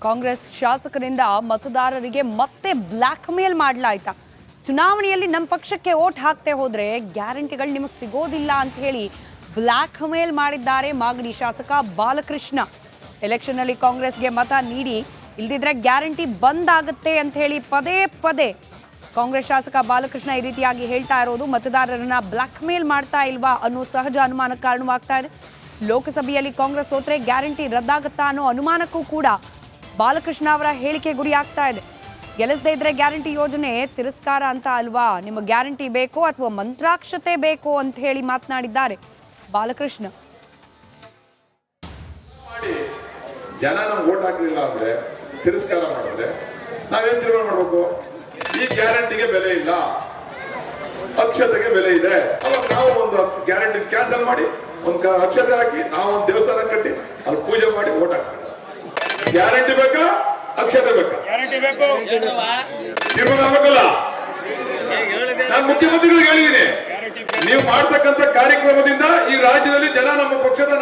ಕಾಂಗ್ರೆಸ್ ಶಾಸಕರಿಂದ ಮತದಾರರಿಗೆ ಮತ್ತೆ ಬ್ಲ್ಯಾಕ್ ಮೇಲ್ ಮಾಡಲಾಯ್ತಾ? ಚುನಾವಣೆಯಲ್ಲಿ ನಮ್ಮ ಪಕ್ಷಕ್ಕೆ ವೋಟ್ ಹಾಕ್ತೆ ಹೋದ್ರೆ ಗ್ಯಾರಂಟಿಗಳು ನಿಮಗೆ ಸಿಗೋದಿಲ್ಲ ಅಂತ ಹೇಳಿ ಬ್ಲ್ಯಾಕ್ ಮೇಲ್ ಮಾಡಿದ್ದಾರೆ ಮಾಗಡಿ ಶಾಸಕ ಬಾಲಕೃಷ್ಣ. ಎಲೆಕ್ಷನ್ ಅಲ್ಲಿ ಕಾಂಗ್ರೆಸ್ಗೆ ಮತ ನೀಡಿ, ಇಲ್ದಿದ್ರೆ ಗ್ಯಾರಂಟಿ ಬಂದ್ ಆಗುತ್ತೆ ಅಂತ ಹೇಳಿ ಪದೇ ಪದೇ ಕಾಂಗ್ರೆಸ್ ಶಾಸಕ ಬಾಲಕೃಷ್ಣ ಈ ರೀತಿಯಾಗಿ ಹೇಳ್ತಾ ಇರೋದು ಮತದಾರರನ್ನ ಬ್ಲ್ಯಾಕ್ ಮೇಲ್ ಮಾಡ್ತಾ ಇಲ್ವಾ ಅನ್ನೋ ಸಹಜ ಅನುಮಾನಕ್ಕೆ ಕಾರಣವಾಗ್ತಾ ಇದೆ. ಲೋಕಸಭೆಯಲ್ಲಿ ಕಾಂಗ್ರೆಸ್ ಸೋತ್ರೆ ಗ್ಯಾರಂಟಿ ರದ್ದಾಗುತ್ತಾ ಅನ್ನೋ ಅನುಮಾನಕ್ಕೂ ಕೂಡ ಬಾಲಕೃಷ್ಣ ಅವರ ಹೇಳಿಕೆ ಗುರಿಯಾಗ್ತಾ ಇದೆ. ಗೆಲ್ಲಿಸದೇ ಇದ್ರೆ ಗ್ಯಾರಂಟಿ ಯೋಜನೆ ತಿರಸ್ಕಾರ ಅಂತ ಅಲ್ವಾ, ನಿಮ್ಮ ಗ್ಯಾರಂಟಿ ಬೇಕೋ ಅಥವಾ ಮಂತ್ರಾಕ್ಷತೆ ಬೇಕೋ ಅಂತ ಹೇಳಿ ಮಾತನಾಡಿದ್ದಾರೆ ಬಾಲಕೃಷ್ಣ. ಜನ ನಮ್ಗೆ ವೋಟ್ ಹಾಕಲಿಲ್ಲ ಅಂದ್ರೆ, ತಿರಸ್ಕಾರ ಮಾಡಿದ್ರೆ ನಾವೇನ್ ತೀರ್ಮಾನ ಮಾಡಬೇಕು? ಈ ಗ್ಯಾರಂಟಿಗೆ ಬೆಲೆ ಇಲ್ಲ, ಅಕ್ಷತೆಗೆ ಬೆಲೆ ಇದೆ. ಅವಾಗ ನಾವು ಒಂದು ಗ್ಯಾರಂಟಿ ಕ್ಯಾನ್ಸಲ್ ಮಾಡಿ ಒಂದು ಅಕ್ಷತೆ ಹಾಕಿ ನಾವು ಒಂದು ದೇವಸ್ಥಾನ ಕಟ್ಟಿ ಅಲ್ಲಿ ಪೂಜೆ ಮಾಡಿ ವೋಟ್ ಹಾಕ್ಸ್ತೀವಿ. ಗ್ಯಾರಂಟಿ ಬೇಕಾ, ಅಕ್ಷತೆ ಬೇಕಾ? ತೀರ್ಮಾನ ಆಗಬೇಕಲ್ಲ. ನಾನು ಮುಖ್ಯಮಂತ್ರಿಗಳಿಗೆ ಹೇಳಿದ್ದೀನಿ, ನೀವು ಮಾಡ್ತಕ್ಕಂಥ ಕಾರ್ಯಕ್ರಮದಿಂದ ಈ ರಾಜ್ಯದಲ್ಲಿ ಜನ ನಮ್ಮ ಪಕ್ಷದ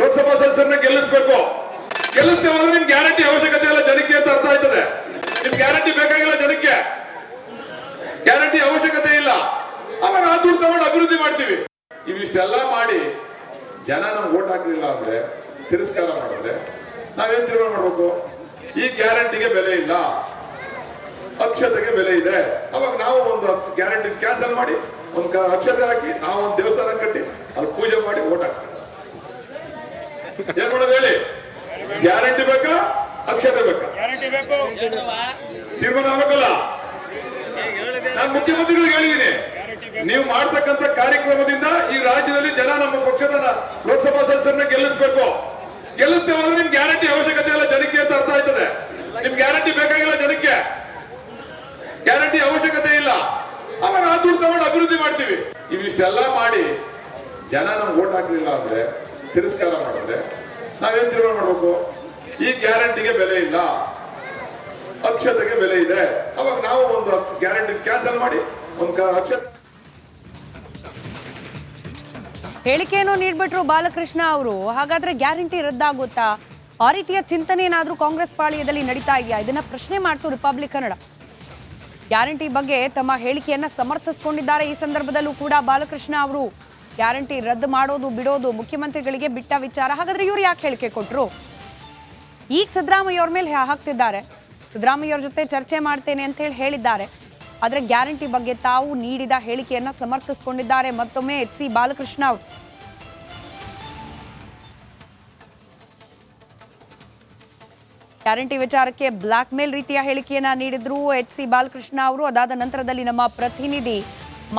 ಲೋಕಸಭಾ ಸದಸ್ಯರನ್ನ ಗೆಲ್ಲಿಸಬೇಕು. ಗೆಲ್ಲಿಸ್ತೇವೆ ಅಂದ್ರೆ ನಿಮ್ ಗ್ಯಾರಂಟಿ ಅವಶ್ಯಕತೆ ಇಲ್ಲ ಜನಕ್ಕೆ ಅಂತ ಅರ್ಥ ಆಯ್ತದೆ. ನಿಮ್ ಗ್ಯಾರಂಟಿ ಬೇಕಾಗಿಲ್ಲ ಜನಕ್ಕೆ, ಗ್ಯಾರಂಟಿ ಅವಶ್ಯಕತೆ ಇಲ್ಲ. ಆವಾಗ ಆ ದುಡ್ಡು ತಗೊಂಡು ಅಭಿವೃದ್ಧಿ ಮಾಡ್ತೀವಿ. ಇವಿಷ್ಟೆಲ್ಲ ಮಾಡಿ ಜನ ನಮ್ಗೆ ವೋಟ್ ಹಾಕಲಿಲ್ಲ ಅಂದ್ರೆ, ತಿರಸ್ಕಾರ ಮಾಡಿದ್ರೆ ನಾವೇನ್ ತೀರ್ಮಾನ ಮಾಡಬೇಕು? ಈ ಗ್ಯಾರಂಟಿಗೆ ಬೆಲೆ ಇಲ್ಲ, ಅಕ್ಷತೆಗೆ ಬೆಲೆ ಇದೆ. ಅವಾಗ ನಾವು ಒಂದು ಗ್ಯಾರಂಟಿ ಕ್ಯಾನ್ಸಲ್ ಮಾಡಿ ಒಂದು ಅಕ್ಷತೆ ಹಾಕಿ ನಾವು ಒಂದು ದೇವಸ್ಥಾನ ಕಟ್ಟಿ ಅಲ್ಲಿ ಪೂಜೆ ಮಾಡಿ ವೋಟ್ ಹಾಕ್ತೀವಿ. ಏನ್ ಮಾಡೋದು ಹೇಳಿ? ಗ್ಯಾರಂಟಿ ಬೇಕಾ, ಅಕ್ಷತೆ ಬೇಕಾ? ತೀರ್ಮಾನ ಆಗಬೇಕಲ್ಲ. ನಾನು ಮುಖ್ಯಮಂತ್ರಿಗಳಿಗೆ ಹೇಳಿದ್ದೀನಿ, ನೀವು ಮಾಡ್ತಕ್ಕಂಥ ಕಾರ್ಯಕ್ರಮದಿಂದ ಈ ರಾಜ್ಯದಲ್ಲಿ ಜನ ನಮ್ಮ ಪಕ್ಷದ ಲೋಕಸಭಾ ಸದಸ್ಯರನ್ನ ಗೆಲ್ಲಿಸಬೇಕು. ಗೆಲ್ಲಿಸ್ತೇವೆ ಅಂದ್ರೆ ನಿಮ್ ಗ್ಯಾರಂಟಿ ಅವಶ್ಯಕತೆ ಇಲ್ಲ ಜನಕ್ಕೆ ಅಂತ ಅರ್ಥ ಆಯ್ತದೆ. ನಿಮ್ ಗ್ಯಾರಂಟಿ ಬೇಕಾಗಿಲ್ಲ ಜನಕ್ಕೆ, ಗ್ಯಾರಂಟಿ ಅವಶ್ಯಕತೆ ಇಲ್ಲ. ಆವಾಗ ಆ ದುಡ್ಡು ತಗೊಂಡು ಅಭಿವೃದ್ಧಿ ಮಾಡ್ತೀವಿ. ಇವಿಷ್ಟೆಲ್ಲ ಮಾಡಿ ಜನ ನಮ್ಗೆ ವೋಟ್ ಹಾಕಲಿಲ್ಲ ಅಂದ್ರೆ, ತಿರಸ್ಕಾರ ಮಾಡಿದ್ರೆ ನಾವೇನ್ ತೀರ್ಮಾನ ಮಾಡಬೇಕು? ಈ ಗ್ಯಾರಂಟಿಗೆ ಬೆಲೆ ಇಲ್ಲ, ಅಕ್ಷತೆಗೆ ಬೆಲೆ ಇದೆ. ಅವಾಗ ನಾವು ಒಂದು ಗ್ಯಾರಂಟಿ ಕ್ಯಾನ್ಸಲ್ ಮಾಡಿ ಒಂದು ಅಕ್ಷತೆ. ಹೇಳಿಕೆಯನ್ನು ನೀಡ್ಬಿಟ್ರು ಬಾಲಕೃಷ್ಣ ಅವರು. ಹಾಗಾದ್ರೆ ಗ್ಯಾರಂಟಿ ರದ್ದಾಗುತ್ತಾ? ಆ ರೀತಿಯ ಚಿಂತನೆ ಏನಾದ್ರೂ ಕಾಂಗ್ರೆಸ್ ಪಾಳ್ಯದಲ್ಲಿ ನಡೀತಾ ಇದೆಯಾ? ಇದನ್ನ ಪ್ರಶ್ನೆ ಮಾಡ್ತು ರಿಪಬ್ಲಿಕ್ ಕನ್ನಡ. ಗ್ಯಾರಂಟಿ ಬಗ್ಗೆ ತಮ್ಮ ಹೇಳಿಕೆಯನ್ನ ಸಮರ್ಥಿಸಿಕೊಂಡಿದ್ದಾರೆ. ಈ ಸಂದರ್ಭದಲ್ಲೂ ಕೂಡ ಬಾಲಕೃಷ್ಣ ಅವರು ಗ್ಯಾರಂಟಿ ರದ್ದು ಮಾಡೋದು ಬಿಡೋದು ಮುಖ್ಯಮಂತ್ರಿಗಳಿಗೆ ಬಿಟ್ಟ ವಿಚಾರ. ಹಾಗಾದ್ರೆ ಇವರು ಯಾಕೆ ಹೇಳಿಕೆ ಕೊಟ್ರು? ಈಗ ಸಿದ್ದರಾಮಯ್ಯ ಅವ್ರ ಮೇಲೆ ಹಾಕ್ತಿದ್ದಾರೆ, ಸಿದ್ದರಾಮಯ್ಯ ಅವ್ರ ಜೊತೆ ಚರ್ಚೆ ಮಾಡ್ತೇನೆ ಅಂತ ಹೇಳಿದ್ದಾರೆ. ಆದ್ರೆ ಗ್ಯಾರಂಟಿ ಬಗ್ಗೆ ತಾವು ನೀಡಿದ ಹೇಳಿಕೆಯನ್ನ ಸಮರ್ಥಿಸಿಕೊಂಡಿದ್ದಾರೆ ಮತ್ತೊಮ್ಮೆ ಎಚ್.ಸಿ. ಬಾಲಕೃಷ್ಣ ಅವರು. ಗ್ಯಾರಂಟಿ ವಿಚಾರಕ್ಕೆ ಬ್ಲ್ಯಾಕ್ ಮೇಲ್ ರೀತಿಯ ಹೇಳಿಕೆಯನ್ನ ನೀಡಿದ್ರು ಎಚ್.ಸಿ. ಬಾಲಕೃಷ್ಣ ಅವರು. ಅದಾದ ನಂತರದಲ್ಲಿ ನಮ್ಮ ಪ್ರತಿನಿಧಿ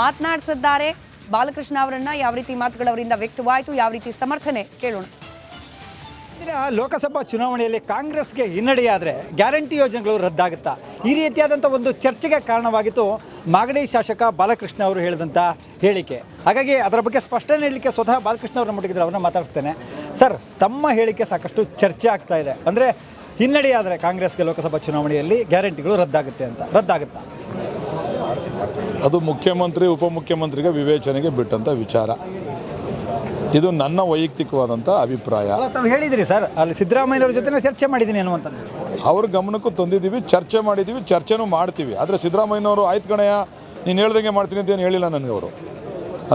ಮಾತನಾಡಿಸಿದ್ದಾರೆ ಬಾಲಕೃಷ್ಣ ಅವರನ್ನ. ಯಾವ ರೀತಿ ಮಾತುಗಳವರಿಂದ ವ್ಯಕ್ತವಾಯಿತು, ಯಾವ ರೀತಿ ಸಮರ್ಥನೆ ಕೇಳೋಣ. ಲೋಕಸಭಾ ಚುನಾವಣೆಯಲ್ಲಿ ಕಾಂಗ್ರೆಸ್ಗೆ ಹಿನ್ನಡೆಯಾದರೆ ಗ್ಯಾರಂಟಿ ಯೋಜನೆಗಳು ರದ್ದಾಗುತ್ತಾ? ಈ ರೀತಿಯಾದಂಥ ಒಂದು ಚರ್ಚೆಗೆ ಕಾರಣವಾಗಿತ್ತು ಮಾಗಡಿ ಶಾಸಕ ಬಾಲಕೃಷ್ಣ ಅವರು ಹೇಳಿದಂಥ ಹೇಳಿಕೆ. ಹಾಗಾಗಿ ಅದರ ಬಗ್ಗೆ ಸ್ಪಷ್ಟನೆ ನೀಡಲಿಕ್ಕೆ ಸ್ವತಃ ಬಾಲಕೃಷ್ಣ ಅವ್ರನ್ನ ಮುಟ್ಟಿದ್ರೆ ಅವ್ರನ್ನ ಮಾತಾಡಿಸ್ತೇನೆ. ಸರ್, ತಮ್ಮ ಹೇಳಿಕೆ ಸಾಕಷ್ಟು ಚರ್ಚೆ ಆಗ್ತಾ ಇದೆ. ಅಂದರೆ ಹಿನ್ನಡೆಯಾದರೆ ಕಾಂಗ್ರೆಸ್ಗೆ ಲೋಕಸಭಾ ಚುನಾವಣೆಯಲ್ಲಿ ಗ್ಯಾರಂಟಿಗಳು ರದ್ದಾಗುತ್ತಾ? ಅದು ಮುಖ್ಯಮಂತ್ರಿ ಉಪಮುಖ್ಯಮಂತ್ರಿಗೆ ವಿವೇಚನೆಗೆ ಬಿಟ್ಟಂಥ ವಿಚಾರ. ಇದು ನನ್ನ ವೈಯಕ್ತಿಕವಾದಂಥ ಅಭಿಪ್ರಾಯ. ತಾವು ಹೇಳಿದಿರಿ ಸರ್, ಅಲ್ಲಿ ಸಿದ್ದರಾಮಯ್ಯವ್ರ ಜೊತೆ ಚರ್ಚೆ ಮಾಡಿದ್ದೀನಿ ಅನ್ನುವಂಥ ಅವ್ರ ಗಮನಕ್ಕೂ ತಂದಿದ್ದೀವಿ, ಚರ್ಚೆ ಮಾಡಿದ್ದೀವಿ, ಚರ್ಚೆನೂ ಮಾಡ್ತೀವಿ. ಆದರೆ ಸಿದ್ದರಾಮಯ್ಯನವರು ಆಯ್ತು ಗಣಯ ನೀನು ಹೇಳ್ದಂಗೆ ಮಾಡ್ತೀನಿ ಅಂತ ಏನು ಹೇಳಿಲ್ಲ ನನಗೆ ಅವರು.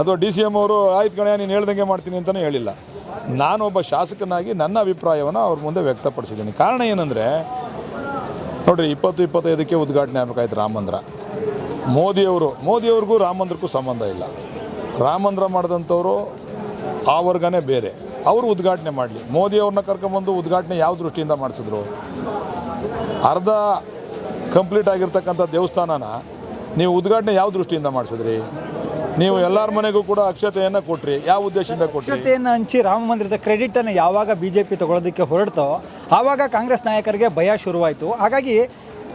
ಅಥವಾ ಡಿ.ಸಿ.ಎಂ ಅವರು ಆಯ್ತು ಗಣಯ ನೀನು ಹೇಳ್ದಂಗೆ ಮಾಡ್ತೀನಿ ಅಂತಲೂ ಹೇಳಿಲ್ಲ. ನಾನೊಬ್ಬ ಶಾಸಕನಾಗಿ ನನ್ನ ಅಭಿಪ್ರಾಯವನ್ನು ಅವ್ರ ಮುಂದೆ ವ್ಯಕ್ತಪಡಿಸಿದ್ದೀನಿ. ಕಾರಣ ಏನಂದರೆ ನೋಡಿರಿ, 2025ಕ್ಕೆ ಉದ್ಘಾಟನೆ ಆಗಬೇಕಾಯ್ತು ರಾಮ ಮಂದಿರ. ಮೋದಿಯವ್ರಿಗೂ ರಾಮ ಮಂದಿರಕ್ಕೂ ಸಂಬಂಧ ಇಲ್ಲ. ರಾಮ ಮಂದಿರ ಮಾಡಿದಂಥವ್ರು ಆ ವರ್ಗನೇ ಬೇರೆ, ಅವರು ಉದ್ಘಾಟನೆ ಮಾಡಲಿ. ಮೋದಿಯವ್ರನ್ನ ಕರ್ಕೊಂಬಂದು ಉದ್ಘಾಟನೆ ಯಾವ ದೃಷ್ಟಿಯಿಂದ ಮಾಡಿಸಿದ್ರು? ಅರ್ಧ ಕಂಪ್ಲೀಟ್ ಆಗಿರ್ತಕ್ಕಂಥ ದೇವಸ್ಥಾನನ ನೀವು ಉದ್ಘಾಟನೆ ಯಾವ ದೃಷ್ಟಿಯಿಂದ ಮಾಡಿಸಿದ್ರಿ? ನೀವು ಎಲ್ಲರ ಮನೆಗೂ ಕೂಡ ಅಕ್ಷತೆಯನ್ನು ಕೊಟ್ರಿ, ಯಾವ ಉದ್ದೇಶದಿಂದ ಕೊಟ್ರಿ? ಅಕ್ಷತೆಯನ್ನು ಹಂಚಿ ರಾಮ ಮಂದಿರದ ಕ್ರೆಡಿಟನ್ನು ಯಾವಾಗ BJP ತಗೊಳ್ಳೋದಕ್ಕೆ ಹೊರಡ್ತೋ ಆವಾಗ ಕಾಂಗ್ರೆಸ್ ನಾಯಕರಿಗೆ ಭಯ ಶುರುವಾಯಿತು. ಹಾಗಾಗಿ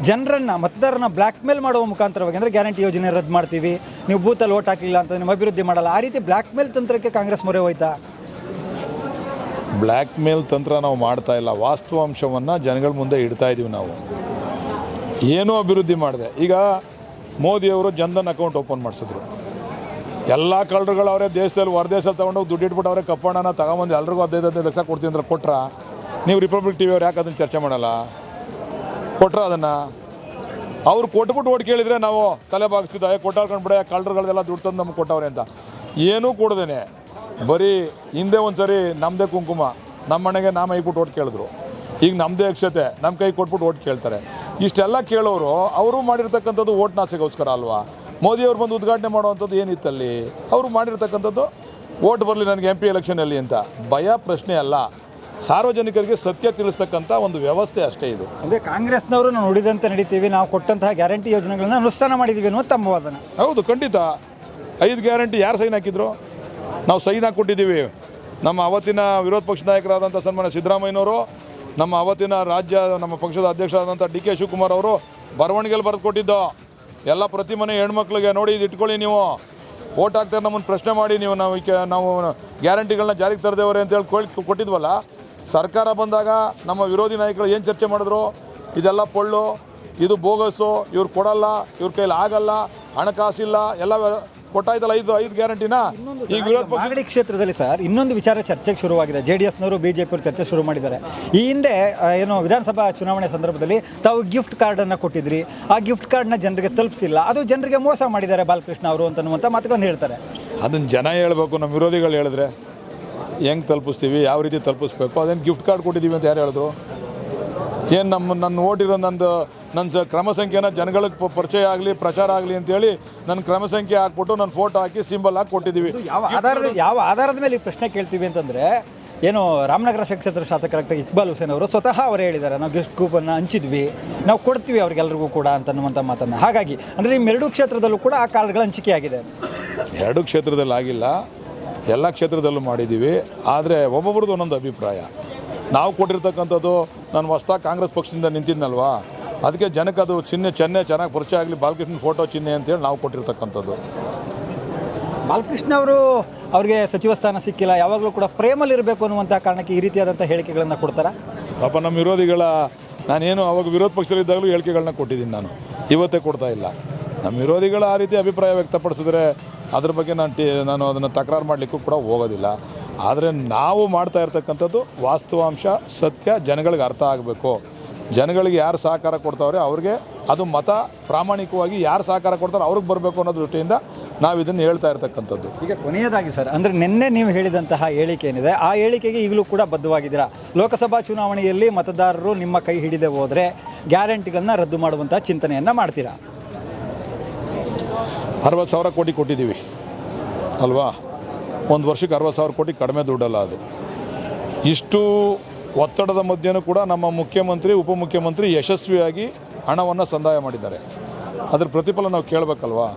ಜನರನ್ನು, ಮತದಾರರನ್ನ ಬ್ಲ್ಯಾಕ್ ಮೇಲ್ ಮಾಡುವ ಮುಖಾಂತರವಾಗಿ, ಅಂದರೆ ಗ್ಯಾರಂಟಿ ಯೋಜನೆ ರದ್ದು ಮಾಡ್ತೀವಿ, ನೀವು ಬೂತಲ್ಲಿ ಓಟ್ ಹಾಕಲಿಲ್ಲ ಅಂತ ನಿಮ್ಮ ಅಭಿವೃದ್ಧಿ ಮಾಡಲ್ಲ, ಆ ರೀತಿ ಬ್ಲ್ಯಾಕ್ ಮೇಲ್ ತಂತ್ರಕ್ಕೆ ಕಾಂಗ್ರೆಸ್ ಮೊರೆ ಹೋಯ್ತಾ? ಬ್ಲ್ಯಾಕ್ ಮೇಲ್ ತಂತ್ರ ನಾವು ಮಾಡ್ತಾ ಇಲ್ಲ. ವಾಸ್ತವಾಂಶವನ್ನು ಜನಗಳ ಮುಂದೆ ಇಡ್ತಾ ಇದ್ದೀವಿ. ನಾವು ಏನೂ ಅಭಿವೃದ್ಧಿ ಮಾಡಿದೆ. ಈಗ ಮೋದಿಯವರು ಜನ್ಧನ್ ಅಕೌಂಟ್ ಓಪನ್ ಮಾಡಿಸಿದ್ರು. ಎಲ್ಲ ಕಳ್ಳರುಗಳು ಅವರೇ ದೇಶದಲ್ಲಿ ಹೊರದೇಶದಲ್ಲಿ ತೊಗೊಂಡೋಗಿ ದುಡ್ಡು ಇಟ್ಬಿಟ್ಟು ಅವರೇ ಕಪ್ಪಣ್ಣನ ತಗೊಂಬಂದು ಎಲ್ರಿಗೂ 15 ಲಕ್ಷ ಕೊಡ್ತೀನಿ ಅಂದ್ರೆ ಕೊಟ್ರ. ನೀವು ರಿಪಬ್ಲಿಕ್ TV ಅವ್ರು ಯಾಕೆ ಅದನ್ನು ಚರ್ಚೆ ಮಾಡಲ್ಲ? ಕೊಟ್ರ ಅದನ್ನು ಅವ್ರು ಕೊಟ್ಬಿಟ್ಟು ಓಟ್ ಕೇಳಿದರೆ ನಾವು ತಲೆ ಬಾಗಿಸ್ತಿದ್ದ ಕೊಟ್ಟಾಡ್ಕೊಂಡು ಬಿಡ ಕಳ್ಳರುಗಳದೆಲ್ಲ ದುಡ್ಡು ತಂದು ನಮ್ಗೆ ಕೊಟ್ಟವ್ರೆ ಅಂತ ಏನೂ ಕೊಡ್ದೇನೆ ಬರೀ ಹಿಂದೆ ಒಂದು ಸರಿ ನಮ್ಮದೇ ಕುಂಕುಮ ನಮ್ಮ ಮನೆಗೆ ನಾಮ ಇಟ್ಬಿಟ್ಟು ಓಟ್ ಕೇಳಿದ್ರು. ಈಗ ನಮ್ಮದೇ ಅಕ್ಷತೆ ನಮ್ಮ ಕೈ ಕೊಟ್ಬಿಟ್ಟು ಓಟ್ ಕೇಳ್ತಾರೆ. ಇಷ್ಟೆಲ್ಲ ಕೇಳೋರು ಅವರು ಮಾಡಿರ್ತಕ್ಕಂಥದ್ದು ಓಟ್ ನಾಸೆಗೋಸ್ಕರ ಅಲ್ವಾ? ಮೋದಿಯವ್ರು ಬಂದು ಉದ್ಘಾಟನೆ ಮಾಡುವಂಥದ್ದು ಏನಿತ್ತಲ್ಲಿ? ಅವರು ಮಾಡಿರ್ತಕ್ಕಂಥದ್ದು ಓಟ್ ಬರಲಿ ನನಗೆ MP ಎಲೆಕ್ಷನಲ್ಲಿ ಅಂತ ಭಯ ಪ್ರಶ್ನೆ ಅಲ್ಲ, ಸಾರ್ವಜನಿಕರಿಗೆ ಸತ್ಯ ತಿಳಿಸ್ತಕ್ಕಂಥ ಒಂದು ವ್ಯವಸ್ಥೆ ಅಷ್ಟೇ ಇದು. ಅಂದರೆ ಕಾಂಗ್ರೆಸ್ನವರು ನಾವು ನುಡಿದಂತೆ ನಡೀತೀವಿ, ನಾವು ಕೊಟ್ಟಂತಹ ಗ್ಯಾರಂಟಿ ಯೋಜನೆಗಳನ್ನ ಅನುಷ್ಠಾನ ಮಾಡಿದ್ದೀವಿ ಅನ್ನೋ ತಮ್ಮ ವಾದನ. ಹೌದು, ಖಂಡಿತ. 5 ಗ್ಯಾರಂಟಿ ಯಾರು ಸೈನ್ ಹಾಕಿದ್ರು? ನಾವು ಸೈನ್ ಹಾಕ್ಕೊಟ್ಟಿದ್ದೀವಿ. ನಮ್ಮ ಅವತ್ತಿನ ವಿರೋಧ ಪಕ್ಷ ನಾಯಕರಾದಂಥ ಸನ್ಮಾನ್ಯ ಸಿದ್ದರಾಮಯ್ಯನವರು, ನಮ್ಮ ಅವತ್ತಿನ ನಮ್ಮ ಪಕ್ಷದ ಅಧ್ಯಕ್ಷರಾದಂಥ DK ಶಿವಕುಮಾರ್ ಅವರು ಬರವಣಿಗೆಯಲ್ಲಿ ಬರೆದು ಕೊಟ್ಟಿದ್ದು. ಎಲ್ಲ ಪ್ರತಿ ಮನೆ ಹೆಣ್ಮಕ್ಳಿಗೆ ನೋಡಿ ಇದು ಇಟ್ಕೊಳ್ಳಿ, ನೀವು ಓಟ್ ಹಾಕ್ತಾರೆ ನಮ್ಮನ್ನು ಪ್ರಶ್ನೆ ಮಾಡಿ, ನಾವು ಗ್ಯಾರಂಟಿಗಳನ್ನ ಜಾರಿಗೆ ತರದೇವ್ರೆ ಅಂತೇಳಿ ಕೊಟ್ಟಿದ್ವಲ್ಲ. ಸರ್ಕಾರ ಬಂದಾಗ ನಮ್ಮ ವಿರೋಧಿ ನಾಯಕರು ಏನು ಚರ್ಚೆ ಮಾಡಿದ್ರು? ಇದೆಲ್ಲ ಪೊಳ್ಳು, ಇದು ಬೋಗಸ್ಸು, ಇವ್ರು ಕೊಡಲ್ಲ, ಇವ್ರ ಕೈಲಿ ಆಗಲ್ಲ, ಹಣಕಾಸಿಲ್ಲ, ಎಲ್ಲ ಕೊಟ್ಟಾಯ್ತಲ್ಲ 5 ಗ್ಯಾರಂಟಿನ. ಈಗ ವಿರೋಧ ಪಕ್ಷ ಮಾಗಡಿ ಕ್ಷೇತ್ರದಲ್ಲಿ ಸರ್ ಇನ್ನೊಂದು ವಿಚಾರ ಚರ್ಚೆಗೆ ಶುರುವಾಗಿದೆ. JDSನವರು BJPಯವರು ಚರ್ಚೆ ಶುರು ಮಾಡಿದ್ದಾರೆ. ಈ ಹಿಂದೆ ಏನು ವಿಧಾನಸಭಾ ಚುನಾವಣೆ ಸಂದರ್ಭದಲ್ಲಿ ತಾವು ಗಿಫ್ಟ್ ಕಾರ್ಡನ್ನು ಕೊಟ್ಟಿದ್ರಿ, ಆ ಗಿಫ್ಟ್ ಕಾರ್ಡ್ನ ಜನರಿಗೆ ತಲುಪಿಸಿಲ್ಲ, ಅದು ಜನರಿಗೆ ಮೋಸ ಮಾಡಿದ್ದಾರೆ ಬಾಲಕೃಷ್ಣ ಅವರು ಅಂತನ್ನುವಂಥ ಮಾತುಗಳನ್ನು ಹೇಳ್ತಾರೆ. ಅದನ್ನು ಜನ ಹೇಳ್ಬೇಕು, ನಮ್ಮ ವಿರೋಧಿಗಳು ಹೇಳಿದ್ರೆ ಹೆಂಗೆ ತಲುಪಿಸ್ತೀವಿ, ಯಾವ ರೀತಿ ತಲುಪಿಸ್ಬೇಕು? ಅದೇನು ಗಿಫ್ಟ್ ಕಾರ್ಡ್ ಕೊಟ್ಟಿದ್ದೀವಿ ಅಂತ ಯಾರು ಹೇಳಿದ್ರು? ಏನು ನನ್ನ ಓಟಿರೋ ನನ್ನ ಕ್ರಮ ಸಂಖ್ಯೆನ ಜನಗಳಿಗೆ ಪರಿಚಯ ಆಗಲಿ, ಪ್ರಚಾರ ಆಗಲಿ ಅಂತೇಳಿ ನನ್ನ ಕ್ರಮ ಸಂಖ್ಯೆ ಹಾಕ್ಬಿಟ್ಟು ನನ್ನ ಫೋಟೋ ಹಾಕಿ ಸಿಂಬಲ್ ಹಾಕಿ ಕೊಟ್ಟಿದ್ದೀವಿ. ಯಾವ ಆಧಾರದ ಮೇಲೆ ಈ ಪ್ರಶ್ನೆ ಕೇಳ್ತೀವಿ ಅಂತಂದರೆ, ಏನು ರಾಮನಗರ ಕ್ಷೇತ್ರ ಶಾಸಕರಾಗ್ತಾ ಇಕ್ಬಾಲ್ ಹುಸೇನ್ ಅವರು ಸ್ವತಃ ಅವರೇ ಹೇಳಿದ್ದಾರೆ, ನಾವು ಗಿಫ್ಟ್ ಕೂಪನ್ನ ಹಂಚಿದ್ವಿ, ನಾವು ಕೊಡ್ತೀವಿ ಅವ್ರಿಗೆಲ್ರಿಗೂ ಕೂಡ ಅಂತನ್ನುವಂಥ ಮಾತನ್ನು. ಹಾಗಾಗಿ ಅಂದರೆ ನಿಮ್ಮ 2 ಕ್ಷೇತ್ರದಲ್ಲೂ ಕೂಡ ಆ ಕಾರ್ಡ್ಗಳ ಹಂಚಿಕೆ ಆಗಿದೆ. 2 ಕ್ಷೇತ್ರದಲ್ಲಿ ಆಗಿಲ್ಲ, ಎಲ್ಲ ಕ್ಷೇತ್ರದಲ್ಲೂ ಮಾಡಿದ್ದೀವಿ. ಆದರೆ ಒಬ್ಬೊಬ್ರದ್ದು ಒಂದೊಂದು ಅಭಿಪ್ರಾಯ. ನಾವು ಕೊಟ್ಟಿರ್ತಕ್ಕಂಥದ್ದು ನಾನು ಹೊಸ್ದಾಗಿ ಕಾಂಗ್ರೆಸ್ ಪಕ್ಷದಿಂದ ನಿಂತಿದ್ನಲ್ವಾ, ಅದಕ್ಕೆ ಜನಕ್ಕೆ ಅದು ಚಿಹ್ನೆ ಚೆನ್ನಾಗಿ ಪರಿಚಯ ಆಗಲಿ, ಬಾಲಕೃಷ್ಣನ ಫೋಟೋ ಚಿಹ್ನೆ ಅಂತೇಳಿ ನಾವು ಕೊಟ್ಟಿರ್ತಕ್ಕಂಥದ್ದು. ಬಾಲಕೃಷ್ಣ ಅವರು ಅವ್ರಿಗೆ ಸಚಿವ ಸ್ಥಾನ ಸಿಕ್ಕಿಲ್ಲ, ಯಾವಾಗಲೂ ಕೂಡ ಫ್ರೇಮಲ್ಲಿ ಇರಬೇಕು ಅನ್ನುವಂಥ ಕಾರಣಕ್ಕೆ ಈ ರೀತಿಯಾದಂಥ ಹೇಳಿಕೆಗಳನ್ನು ಕೊಡ್ತಾರೆ. ಪಾಪ ನಮ್ಮ ವಿರೋಧಿಗಳ, ನಾನೇನು ಅವಾಗ ವಿರೋಧ ಪಕ್ಷದಲ್ಲಿದ್ದಾಗಲೂ ಹೇಳಿಕೆಗಳನ್ನ ಕೊಟ್ಟಿದ್ದೀನಿ, ನಾನು ಇವತ್ತೇ ಕೊಡ್ತಾ ಇಲ್ಲ. ನಮ್ಮ ವಿರೋಧಿಗಳ ಆ ರೀತಿ ಅಭಿಪ್ರಾಯ ವ್ಯಕ್ತಪಡಿಸಿದ್ರೆ ಅದ್ರ ಬಗ್ಗೆ ನಾನು ಅದನ್ನು ತಕರಾರು ಮಾಡಲಿಕ್ಕೂ ಕೂಡ ಹೋಗೋದಿಲ್ಲ. ಆದರೆ ನಾವು ಮಾಡ್ತಾ ಇರ್ತಕ್ಕಂಥದ್ದು ವಾಸ್ತವಾಂಶ, ಸತ್ಯ ಜನಗಳಿಗೆ ಅರ್ಥ ಆಗಬೇಕು. ಜನಗಳಿಗೆ ಯಾರು ಸಹಕಾರ ಕೊಡ್ತಾವ್ರೆ ಅವ್ರಿಗೆ ಅದು ಮತ ಪ್ರಾಮಾಣಿಕವಾಗಿ ಯಾರು ಸಹಕಾರ ಕೊಡ್ತಾರೋ ಅವ್ರಿಗೆ ಬರಬೇಕು ಅನ್ನೋ ದೃಷ್ಟಿಯಿಂದ ನಾವು ಇದನ್ನು ಹೇಳ್ತಾ ಇರ್ತಕ್ಕಂಥದ್ದು. ಈಗ ಕೊನೆಯದಾಗಿ ಸರ್, ಅಂದರೆ ನಿನ್ನೆ ನೀವು ಹೇಳಿದಂತಹ ಹೇಳಿಕೆ ಏನಿದೆ, ಆ ಹೇಳಿಕೆಗೆ ಈಗಲೂ ಕೂಡ ಬದ್ಧವಾಗಿದ್ದೀರಾ? ಲೋಕಸಭಾ ಚುನಾವಣೆಯಲ್ಲಿ ಮತದಾರರು ನಿಮ್ಮ ಕೈ ಹಿಡಿದೇ ಹೋದರೆ ಗ್ಯಾರಂಟಿಗಳನ್ನ ರದ್ದು ಮಾಡುವಂಥ ಚಿಂತನೆಯನ್ನು ಮಾಡ್ತೀರಾ? 60,000 ಕೋಟಿ ಕೊಟ್ಟಿದ್ದೀವಿ ಅಲ್ವಾ? ಒಂದು ವರ್ಷಕ್ಕೆ 60,000 ಕೋಟಿ ಕಡಿಮೆ ದುಡ್ಡಲ್ಲ ಅದು. ಇಷ್ಟು ಒತ್ತಡದ ಮಧ್ಯೆನೂ ಕೂಡ ನಮ್ಮ ಮುಖ್ಯಮಂತ್ರಿ, ಉಪಮುಖ್ಯಮಂತ್ರಿ ಯಶಸ್ವಿಯಾಗಿ ಹಣವನ್ನು ಸಂದಾಯ ಮಾಡಿದ್ದಾರೆ. ಅದರ ಪ್ರತಿಫಲ ನಾವು ಕೇಳಬೇಕಲ್ವಾ?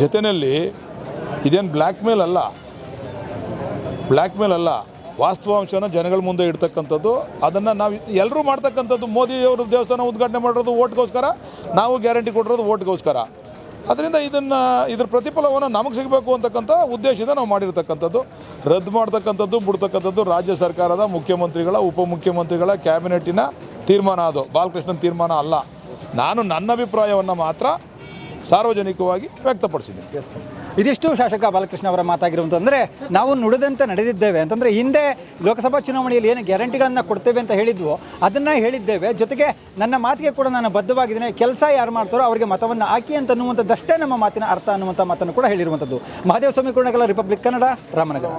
ಜೊತೆಯಲ್ಲಿ ಇದೇನು ಬ್ಲ್ಯಾಕ್ ಮೇಲ್ ಅಲ್ಲ, ವಾಸ್ತವಾಂಶನ ಜನಗಳ ಮುಂದೆ ಇಡ್ತಕ್ಕಂಥದ್ದು. ಅದನ್ನು ನಾವು ಎಲ್ಲರೂ ಮಾಡ್ತಕ್ಕಂಥದ್ದು. ಮೋದಿಯವರು ದೇವಸ್ಥಾನ ಉದ್ಘಾಟನೆ ಮಾಡಿರೋದು ಓಟ್ಗೋಸ್ಕರ, ನಾವು ಗ್ಯಾರಂಟಿ ಕೊಟ್ಟಿರೋದು ಓಟ್ಗೋಸ್ಕರ. ಅದರಿಂದ ಇದ್ರ ಪ್ರತಿಫಲವನ್ನು ನಮಗೆ ಸಿಗಬೇಕು ಅಂತಕ್ಕಂಥ ಉದ್ದೇಶದಿಂದ ನಾವು ಮಾಡಿರ್ತಕ್ಕಂಥದ್ದು. ರದ್ದು ಮಾಡ್ತಕ್ಕಂಥದ್ದು, ಬಿಡ್ತಕ್ಕಂಥದ್ದು ರಾಜ್ಯ ಸರ್ಕಾರದ ಮುಖ್ಯಮಂತ್ರಿಗಳ, ಉಪಮುಖ್ಯಮಂತ್ರಿಗಳ ಕ್ಯಾಬಿನೆಟ್ಟಿನ ತೀರ್ಮಾನ. ಅದು ಬಾಲಕೃಷ್ಣನ ತೀರ್ಮಾನ ಅಲ್ಲ. ನಾನು ನನ್ನ ಅಭಿಪ್ರಾಯವನ್ನು ಮಾತ್ರ ಸಾರ್ವಜನಿಕವಾಗಿ ವ್ಯಕ್ತಪಡಿಸಿದ್ದೀನಿ. ಇದಿಷ್ಟು ಶಾಸಕ ಬಾಲಕೃಷ್ಣ ಅವರ ಮಾತಾಗಿರುವಂತಂದರೆ, ನಾವು ನುಡಿದಂತೆ ನಡೆದಿದ್ದೇವೆ ಅಂತಂದರೆ, ಹಿಂದೆ ಲೋಕಸಭಾ ಚುನಾವಣೆಯಲ್ಲಿ ಏನು ಗ್ಯಾರಂಟಿಗಳನ್ನು ಕೊಡ್ತೇವೆ ಅಂತ ಹೇಳಿದ್ವೋ ಅದನ್ನು ಹೇಳಿದ್ದೇವೆ. ಜೊತೆಗೆ ನನ್ನ ಮಾತಿಗೆ ಕೂಡ ನಾನು ಬದ್ಧವಾಗಿದ್ದೇನೆ, ಕೆಲಸ ಯಾರು ಮಾಡ್ತಾರೋ ಅವರಿಗೆ ಮತವನ್ನು ಹಾಕಿ ಅಂತನ್ನುವಂಥದ್ದಷ್ಟೇ ನಮ್ಮ ಮಾತಿನ ಅರ್ಥ ಅನ್ನುವಂಥ ಮಾತನ್ನು ಕೂಡ ಹೇಳಿರುವಂಥದ್ದು. ಮಹದೇವ ಸ್ವಾಮಿ ಕುರ್ಣಗಲ, ರಿಪಬ್ಲಿಕ್ ಕನ್ನಡ, ರಾಮನಗರ.